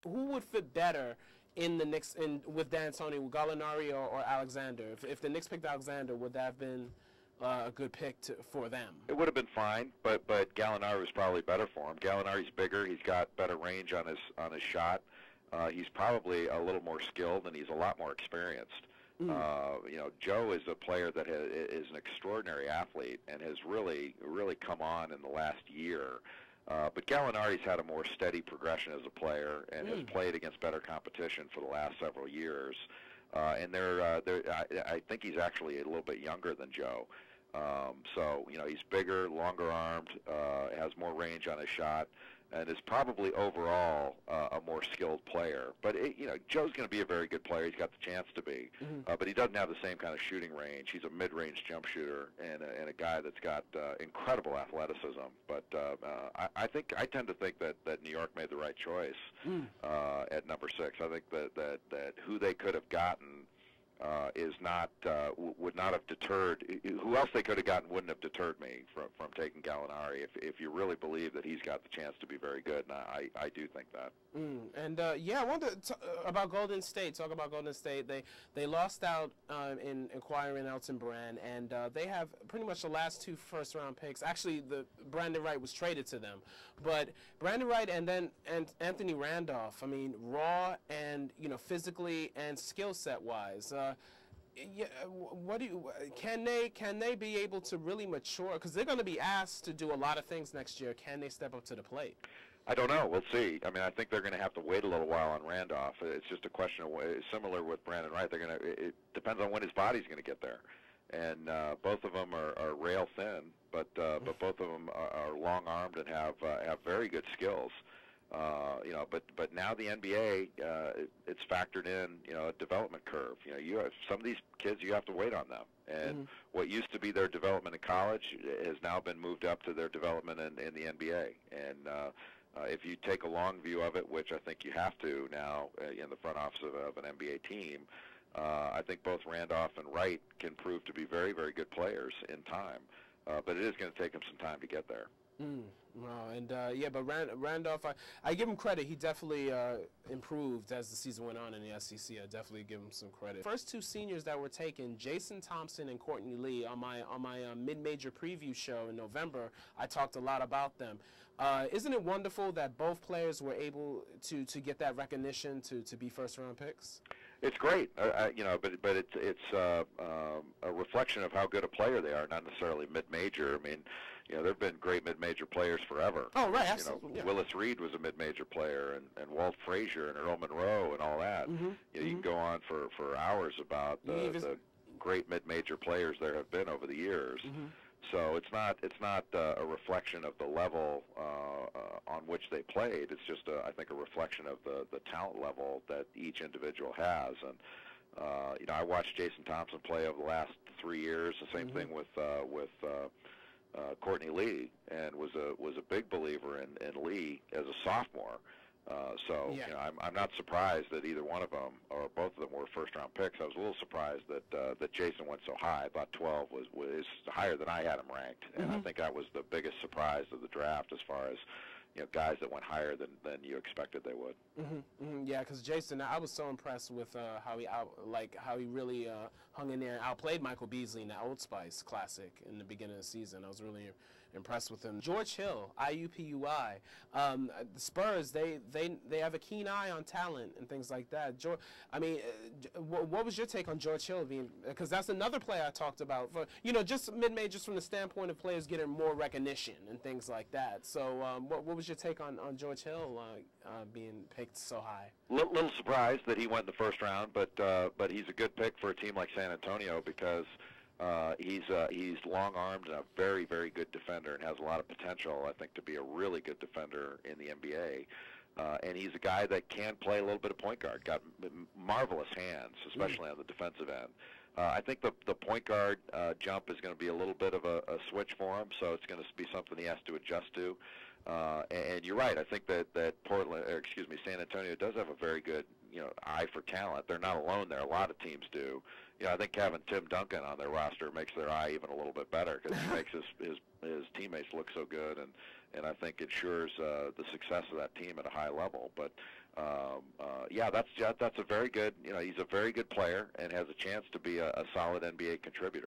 who would fit better in the Knicks with D'Antoni, Gallinari or Alexander? If the Knicks picked Alexander, would that have been a good pick for them? It would have been fine, but Gallinari was probably better for him. Gallinari's bigger. He's got better range on his shot. He's probably a little more skilled, and he's a lot more experienced. Joe is a player that is an extraordinary athlete and has really come on in the last year. But Gallinari's had a more steady progression as a player and has played against better competition for the last several years. And I think he's actually a little bit younger than Joe. So he's bigger, longer armed, has more range on his shot, and is probably overall a more skilled player. But Joe's going to be a very good player. He's got the chance to be, but he doesn't have the same kind of shooting range. He's a mid-range jump shooter and a guy that's got incredible athleticism. But I tend to think that New York made the right choice at number 6. I think that who they could have gotten would not have deterred. Who else they could have gotten wouldn't have deterred me from taking Gallinari if you really believe that he's got the chance to be very good, and I do think that. And I wanted to about Golden State. Talk about Golden State. They lost out in acquiring Elton Brand, and they have pretty much the last 2 first-round picks. Actually, Brandon Wright was traded to them, but Brandon Wright and Anthony Randolph. I mean, raw and physically and skill set wise. Can they be able to really mature? Because they're going to be asked to do a lot of things next year. Can they step up to the plate? I don't know. We'll see. I mean, I think they're going to have to wait a little while on Randolph. It's just a question of similar with Brandon Wright. It depends on when his body's going to get there, and both of them are rail thin, but both of them are long armed and have very good skills. But now the NBA, it's factored in, a development curve. You have some of these kids, you have to wait on them. And what used to be their development in college has now been moved up to their development in the NBA. And if you take a long view of it, which I think you have to now in the front office of an NBA team, I think both Randolph and Wright can prove to be very, very good players in time. But it is going to take them some time to get there. Wow, and but Randolph, I give him credit. He definitely improved as the season went on in the SEC. I definitely give him some credit. First 2 seniors that were taken, Jason Thompson and Courtney Lee, on my mid-major preview show in November, I talked a lot about them. Isn't it wonderful that both players were able to get that recognition to be first-round picks? It's great, but it's a reflection of how good a player they are, not necessarily mid-major. I mean, there have been great mid-major players forever. Oh, right, absolutely. Willis Reed was a mid-major player, and Walt Frazier and Earl Monroe and all that. You can go on for hours about the great mid-major players there have been over the years. So it's not a reflection of the level on which they played. It's just I think a reflection of the talent level that each individual has. And I watched Jason Thompson play over the last 3 years. The same thing with Courtney Lee, and was a big believer in Lee as a sophomore. I'm not surprised that either one of them or both of them were first-round picks. I was a little surprised that Jason went so high. I thought 12 was higher than I had him ranked, and I think that was the biggest surprise of the draft as far as guys that went higher than you expected they would. Yeah, because Jason, I was so impressed with how he really hung in there and outplayed Michael Beasley in the Old Spice Classic in the beginning of the season. I was really impressed with him. George Hill, IUPUI. The Spurs, they have a keen eye on talent and things like that. What was your take on George Hill being? Because that's another player I talked about. For just mid-majors from the standpoint of players getting more recognition and things like that. So, what was your take on George Hill being picked so high? Little surprised that he went in the first round, but he's a good pick for a team like San Antonio because he's long-armed and a very, very good defender and has a lot of potential, I think, to be a really good defender in the NBA. And he's a guy that can play a little bit of point guard, got marvelous hands, especially on the defensive end. I think the point guard jump is going to be a little bit of a switch for him, so it's going to be something he has to adjust to. And you're right. I think that San Antonio does have a very good eye for talent. They're not alone there. A lot of teams do. I think having Tim Duncan on their roster makes their eye even a little bit better because he makes his teammates look so good, and I think ensures the success of that team at a high level. But Yeah, that's a very good. He's a very good player and has a chance to be a solid NBA contributor.